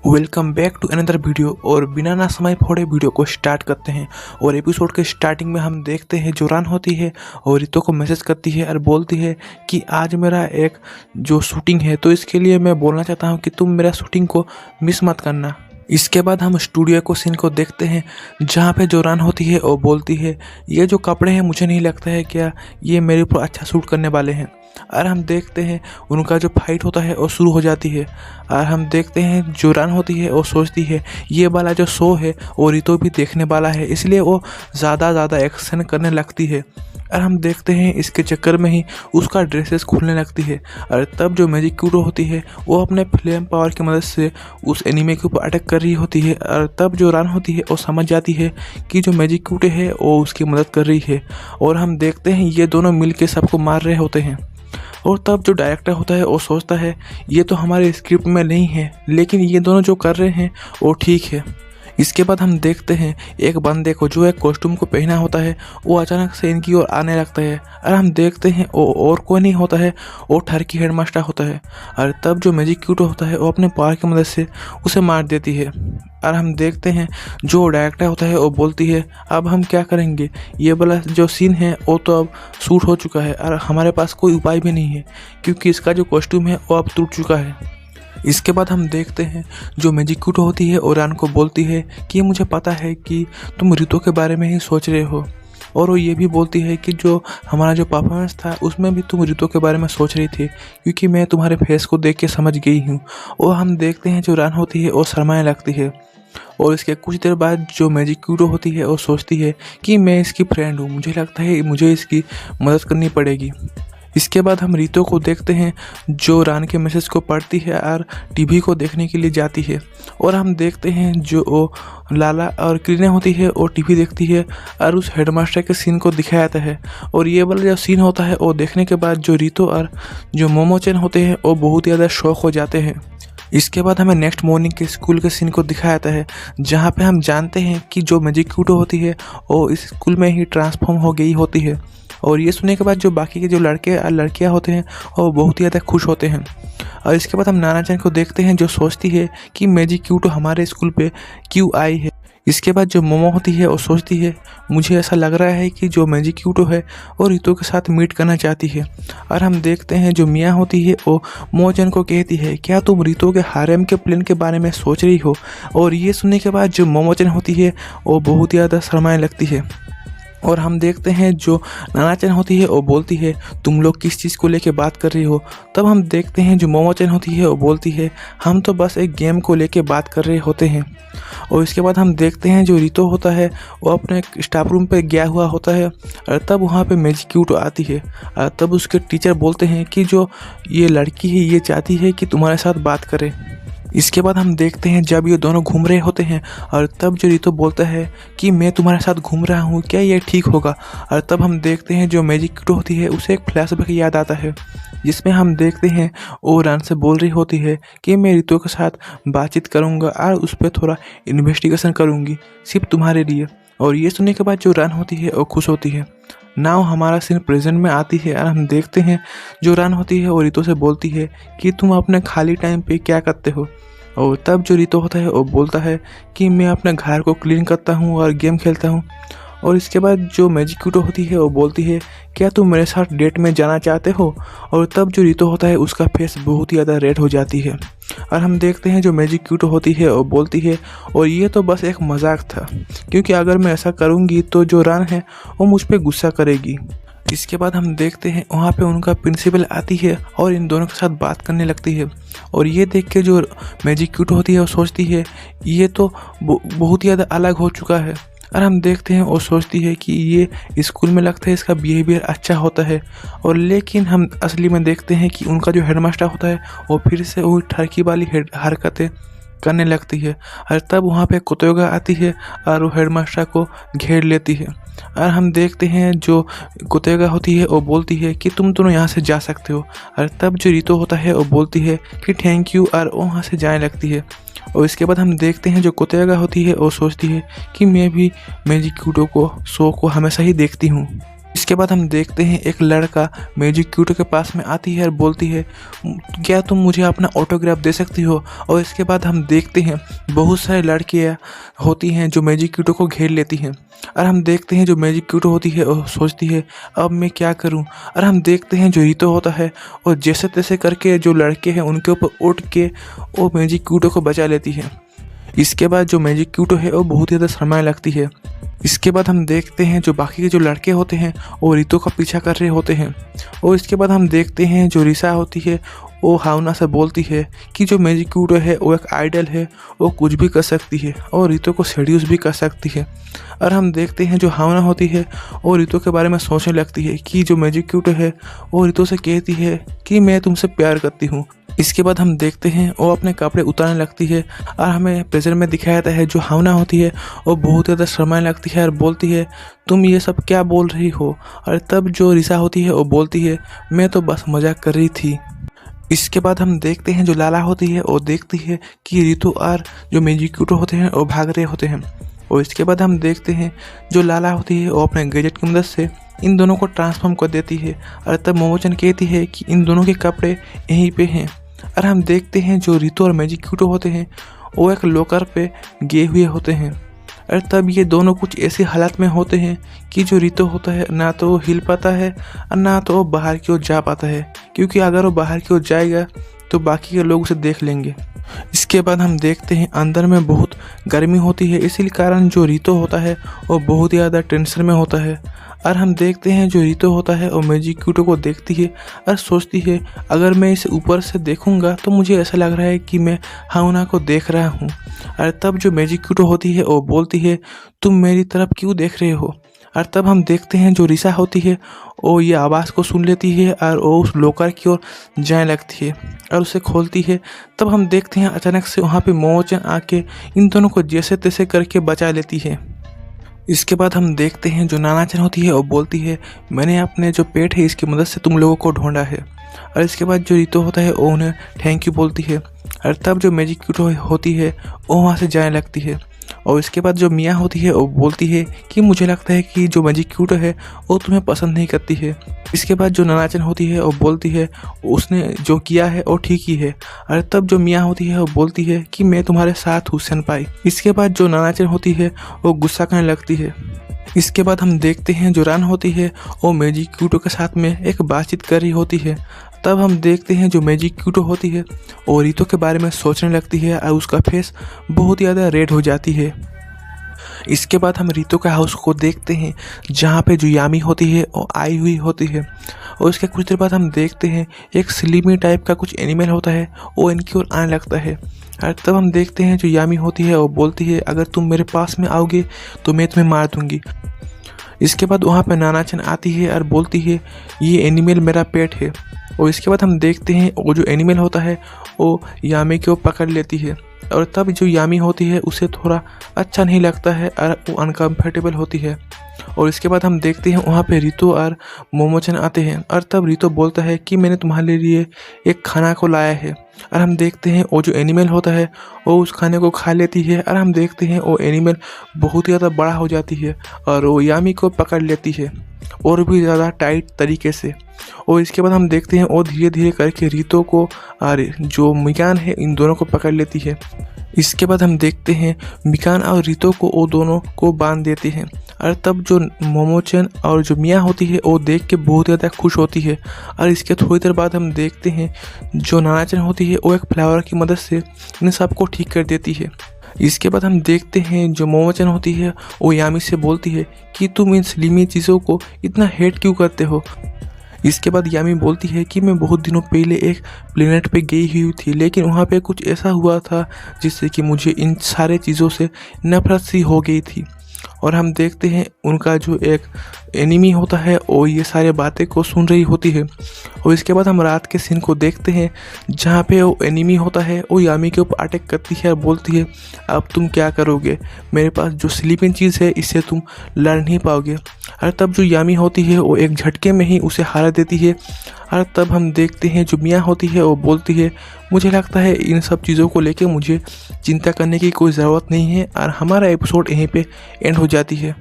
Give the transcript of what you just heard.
Welcome back to another video. और बिना ना समय फोड़े वीडियो को स्टार्ट करते हैं। और एपिसोड के स्टार्टिंग में हम देखते हैं जो रान होती है और रितो को मैसेज करती है और बोलती है कि आज मेरा एक जो शूटिंग है, तो इसके लिए मैं बोलना चाहता हूँ कि तुम मेरा शूटिंग को मिस मत करना। इसके बाद हम स्टूडियो को सीन को देखते हैं जहाँ पे जो रान होती है और बोलती है ये जो कपड़े हैं मुझे नहीं लगता है क्या ये मेरे ऊपर अच्छा सूट करने वाले हैं। और हम देखते हैं उनका जो फाइट होता है वो शुरू हो जाती है। और हम देखते हैं जो रान होती है वो सोचती है ये वाला जो शो है वो रितो भी देखने वाला है, इसलिए वो ज़्यादा एक्शन करने लगती है। और हम देखते हैं इसके चक्कर में ही उसका ड्रेसेस खुलने लगती है। और तब जो मैजिक क्यूटो होती है वो अपने फ्लेम पावर की मदद से उस एनीमे के ऊपर अटैक कर रही होती है। और तब जो रान होती है वो समझ जाती है कि जो मैजिक क्यूटो है वो उसकी मदद कर रही है। और हम देखते हैं ये दोनों मिल के सबको मार रहे होते हैं। और तब जो डायरेक्टर होता है वो सोचता है ये तो हमारे स्क्रिप्ट में नहीं है, लेकिन ये दोनों जो कर रहे हैं वो ठीक है। इसके बाद हम देखते हैं एक बंदे को जो एक कॉस्ट्यूम को पहना होता है वो अचानक से इनकी ओर आने लगता है। और हम देखते हैं वो और कोई नहीं होता है, वो टर्की हेडमास्टर होता है। और तब जो मैजिक क्यूटो होता है वो अपने पावर की मदद से उसे मार देती है। और हम देखते हैं जो डायरेक्टर होता है वो बोलती है अब हम क्या करेंगे, ये वाला जो सीन है वो तो अब शूट हो चुका है और हमारे पास कोई उपाय भी नहीं है क्योंकि इसका जो कॉस्ट्यूम है वो अब टूट चुका है। इसके बाद हम देखते हैं जो मैजिक क्यूटो होती है और रान को बोलती है कि मुझे पता है कि तुम रितो के बारे में ही सोच रहे हो। और वो ये भी बोलती है कि जो हमारा जो परफॉर्मेंस था उसमें भी तुम रितो के बारे में सोच रही थी क्योंकि मैं तुम्हारे फेस को देख के समझ गई हूँ। और हम देखते हैं जो रान होती है वो शर्माने लगती है। और इसके कुछ देर बाद जो मैजिक क्यूटो होती है वो सोचती है कि मैं इसकी फ्रेंड हूँ, मुझे लगता है मुझे इसकी मदद करनी पड़ेगी। इसके बाद हम रितो को देखते हैं जो रान के मैसेज को पढ़ती है और टीवी को देखने के लिए जाती है। और हम देखते हैं जो वो लाला और क्रीना होती है वो टीवी देखती है और उस हेडमास्टर के सीन को दिखाया जाता है। और ये वाला जो सीन होता है वो देखने के बाद जो रितो और जो मोमोचन होते हैं वो बहुत ही ज़्यादा शौक हो जाते हैं। इसके बाद हमें नेक्स्ट मॉर्निंग के स्कूल के सीन को दिखाया जाता है जहाँ पे हम जानते हैं कि जो मैजिक क्यूटो होती है वो इस स्कूल में ही ट्रांसफॉर्म हो गई होती है। और ये सुनने के बाद जो बाकी के जो लड़के और लड़कियाँ होते हैं वो बहुत ही ज़्यादा खुश होते हैं। और इसके बाद हम नाना-चन को देखते हैं जो सोचती है कि मैजिक क्यूटो हमारे स्कूल पे क्यों आई है। इसके बाद जो मोमो होती है वो सोचती है मुझे ऐसा लग रहा है कि जो मैजिक क्यूटो है वो रितो के साथ मीट करना चाहती है। और हम देखते हैं जो मिया होती है वो मोमोचन को कहती है क्या तुम रितो के हारेम के प्लान के बारे में सोच रही हो। और ये सुनने के बाद जो मोमोचन होती है वो बहुत ही ज़्यादा शर्माने लगती है। और हम देखते हैं जो नाना-चन होती है वो बोलती है तुम लोग किस चीज़ को लेके बात कर रही हो। तब हम देखते हैं जो मोमो-चन होती है वो बोलती है हम तो बस एक गेम को लेके बात कर रहे होते हैं। और इसके बाद हम देखते हैं जो रितो होता है वो अपने स्टाफ रूम पे गया हुआ होता है। और तब वहाँ पे मैजिक क्यूटो आती है और तब उसके टीचर बोलते हैं कि जो ये लड़की है ये चाहती है कि तुम्हारे साथ बात करे। इसके बाद हम देखते हैं जब ये दोनों घूम रहे होते हैं और तब जो रितो बोलता है कि मैं तुम्हारे साथ घूम रहा हूँ, क्या ये ठीक होगा। और तब हम देखते हैं जो मैजिक क्यूटो होती है उसे एक फ्लैशबैक याद आता है जिसमें हम देखते हैं वो रान से बोल रही होती है कि मैं रितो के साथ बातचीत करूँगा और उस पर थोड़ा इन्वेस्टिगेशन करूँगी सिर्फ तुम्हारे लिए। और ये सुनने के बाद जो रान होती है वो खुश होती है। नाउ हमारा सीन प्रेजेंट में आती है और हम देखते हैं जो रान होती है वो रितो से बोलती है कि तुम अपने खाली टाइम पे क्या करते हो। और तब जो रितो होता है वो बोलता है कि मैं अपने घर को क्लीन करता हूँ और गेम खेलता हूँ। और इसके बाद जो मैजिक क्यूटो होती है वो बोलती है क्या तुम मेरे साथ डेट में जाना चाहते हो। और तब जो रितो होता है उसका फेस बहुत ही ज़्यादा रेड हो जाती है। और हम देखते हैं जो मैजिक क्यूटो होती है वो बोलती है और ये तो बस एक मजाक था क्योंकि अगर मैं ऐसा करूँगी तो जो रान है वो मुझ पर गुस्सा करेगी। इसके बाद हम देखते हैं वहाँ पे उनका प्रिंसिपल आती है और इन दोनों के साथ बात करने लगती है। और ये देख के जो मैजिक क्यूटो होती है वो सोचती है ये तो बहुत ही ज़्यादा अलग हो चुका है। और हम देखते हैं और सोचती है कि ये स्कूल में लगता है इसका बिहेवियर अच्छा होता है। और लेकिन हम असली में देखते हैं कि उनका जो हेडमास्टर होता है वो फिर से वही ठरकी वाली हरकतें करने लगती है। और तब वहाँ पे कोतोगा आती है और वो हेडमास्टर को घेर लेती है। और हम देखते हैं जो कोतोगा होती है वो बोलती है कि तुम दोनों यहाँ से जा सकते हो। और तब जो रितो होता है वो बोलती है कि थैंक यू और वो वहाँ से जाने लगती है। और इसके बाद हम देखते हैं जो कोतोगा होती है वो सोचती है कि मैं भी मैजिक क्यूटो को शो को हमेशा ही देखती हूँ। इसके बाद हम देखते हैं एक लड़का मैजिक क्यूटो के पास में आती है और बोलती है क्या तुम मुझे अपना ऑटोग्राफ दे सकती हो। और इसके बाद हम देखते हैं बहुत सारी लड़कियाँ होती हैं जो मैजिक क्यूटो को घेर लेती हैं और हम देखते हैं जो मैजिक क्यूटो होती है और सोचती है अब मैं क्या करूं। और हम देखते हैं जो रितो होता है और जैसे तैसे करके जो लड़के हैं उनके ऊपर उठ के वो मैजिक क्यूटो को बचा लेती है। इसके बाद जो मैजिक क्यूटो है वो बहुत ज़्यादा शर्माने लगती है। इसके बाद हम देखते हैं जो बाकी के जो लड़के होते हैं वो रितो का पीछा कर रहे होते हैं। और इसके बाद हम देखते हैं जो रिसा होती है वो हावना से बोलती है कि जो मैजिक क्यूटो है वो एक आइडल है, वो कुछ भी कर सकती है और रितो को सेड्यूस भी कर सकती है। और हम देखते हैं जो हावना होती है वो रितो के बारे में सोचने लगती है कि जो मैजिक क्यूटो है वो रितो से कहती है कि मैं तुमसे प्यार करती हूँ। इसके बाद हम देखते हैं वो अपने कपड़े उतारने लगती है और हमें प्रेजेंट में दिखाया जाता है जो हावना होती है वो बहुत ज़्यादा शर्माने लगती है और बोलती है तुम ये सब क्या बोल रही हो। और तब जो रिसा होती है वो बोलती है मैं तो बस मजाक कर रही थी। इसके बाद हम देखते हैं जो लाला होती है वो देखती है कि रितो और जो मैजिक क्यूटो होते हैं वो भाग रहे होते हैं। और इसके बाद हम देखते हैं जो लाला होती है वो अपने गैजेट की मदद से इन दोनों को ट्रांसफॉर्म कर देती है। और तब मोमोचन कहती है कि इन दोनों के कपड़े यहीं पे हैं। और हम देखते हैं जो रितो और मैजिक क्यूटो होते हैं वो एक लॉकर पे गए हुए होते हैं। और तब ये दोनों कुछ ऐसी हालत में होते हैं कि जो रितो होता है ना तो वो हिल पाता है और ना तो वो बाहर की ओर जा पाता है, क्योंकि अगर वो बाहर की ओर जाएगा तो बाकी के लोग उसे देख लेंगे। इसके बाद हम देखते हैं अंदर में बहुत गर्मी होती है, इसी कारण जो रितो होता है वो बहुत ज़्यादा टेंशन में होता है। और हम देखते हैं जो रितो होता है वो मैजिक क्यूटो को देखती है और सोचती है अगर मैं इसे ऊपर से देखूंगा तो मुझे ऐसा लग रहा है कि मैं हावना को देख रहा हूँ। और तब जो मैजिक क्यूटो होती है वो बोलती है तुम मेरी तरफ क्यों देख रहे हो। और तब हम देखते हैं जो रिसा होती है वो ये आवाज़ को सुन लेती है और वो उस लॉकर की ओर जाने लगती है और उसे खोलती है। तब हम देखते हैं अचानक से वहाँ पे मोमोचन आके इन दोनों को जैसे तैसे करके बचा लेती है। इसके बाद हम देखते हैं जो नानाचन होती है वो बोलती है मैंने अपने जो पेट है इसकी मदद से तुम लोगों को ढूंढा है। और इसके बाद जो रितो होता है वो उन्हें थैंक यू बोलती है। और तब जो मैजिक क्यूटो होती है वो वहाँ से जाने लगती है। और इसके बाद जो मिया होती है वो बोलती है कि मुझे लगता है कि जो मैजिक क्यूटो है वो तुम्हें पसंद नहीं करती है। इसके बाद जो नानाचन होती है वो बोलती है उसने जो किया है वो ठीक ही है। और तब जो मिया होती है वो बोलती है कि मैं तुम्हारे साथ हूँ सेनपाई। इसके बाद जो नानाचन होती है वो गुस्सा करने लगती है। इसके बाद हम देखते हैं जो रान होती है वो मैजिक क्यूटो के साथ में एक बातचीत कर रही होती है। तब हम देखते हैं जो मैजिक क्यूटो होती है वो रितो के बारे में सोचने लगती है और उसका फेस बहुत ज़्यादा रेड हो जाती है। इसके बाद हम रितो के हाउस को देखते हैं जहाँ पे जो यामी होती है वो आई हुई होती है। और इसके कुछ देर बाद हम देखते हैं एक स्लिमी टाइप का कुछ एनिमल होता है वो इनकी ओर आने लगता है। और तब हम देखते हैं जो यामी होती है वो बोलती है अगर तुम मेरे पास में आओगे तो मैं तुम्हें मार दूंगी। इसके बाद वहाँ पे नानाचन आती है और बोलती है ये एनिमल मेरा पेट है। और इसके बाद हम देखते हैं वो जो एनिमल होता है वो यामी को पकड़ लेती है। और तब जो यामी होती है उसे थोड़ा अच्छा नहीं लगता है और वो अनकम्फर्टेबल होती है। और इसके बाद हम देखते हैं वहाँ पे रितो और मोमोचन आते हैं। और तब रितो बोलता है कि मैंने तुम्हारे लिए एक खाना को लाया है। और हम देखते हैं वो जो एनिमल होता है वो उस खाने को खा लेती है। और हम देखते हैं वो एनिमल बहुत ज़्यादा बड़ा हो जाती है और वो यामी को पकड़ लेती है और भी ज़्यादा टाइट तरीके से। और इसके बाद हम देखते हैं वो धीरे धीरे करके रितो को और जो मिकान है इन दोनों को पकड़ लेती है। इसके बाद हम देखते हैं मिकान और रितो को वो दोनों को बांध देते हैं। और तब जो मोमोचन और जो मिया होती है वो देख के बहुत ज़्यादा खुश होती है। और इसके थोड़ी देर बाद हम देखते हैं जो नानाचन होती है वो एक फ्लावर की मदद से इन सबको ठीक कर देती है। इसके बाद हम देखते हैं जो मोमोचन होती है वो यामी से बोलती है कि तुम इन स्लिमी चीज़ों को इतना हेट क्यों करते हो। इसके बाद यामी बोलती है कि मैं बहुत दिनों पहले एक प्लेनेट पे गई हुई थी, लेकिन वहाँ पे कुछ ऐसा हुआ था जिससे कि मुझे इन सारे चीज़ों से नफरत सी हो गई थी। और हम देखते हैं उनका जो एक एनिमी होता है वो ये सारे बातें को सुन रही होती है। और इसके बाद हम रात के सीन को देखते हैं जहाँ पे वो एनिमी होता है वो यामी के ऊपर अटैक करती है और बोलती है अब तुम क्या करोगे, मेरे पास जो स्लीपिंग चीज़ है इससे तुम लड़ नहीं पाओगे। और तब जो यामी होती है वो एक झटके में ही उसे हरा देती है। और तब हम देखते हैं जो मिया होती है वो बोलती है मुझे लगता है इन सब चीज़ों को लेके मुझे चिंता करने की कोई ज़रूरत नहीं है। और हमारा एपिसोड यहीं पे एंड हो जाती है।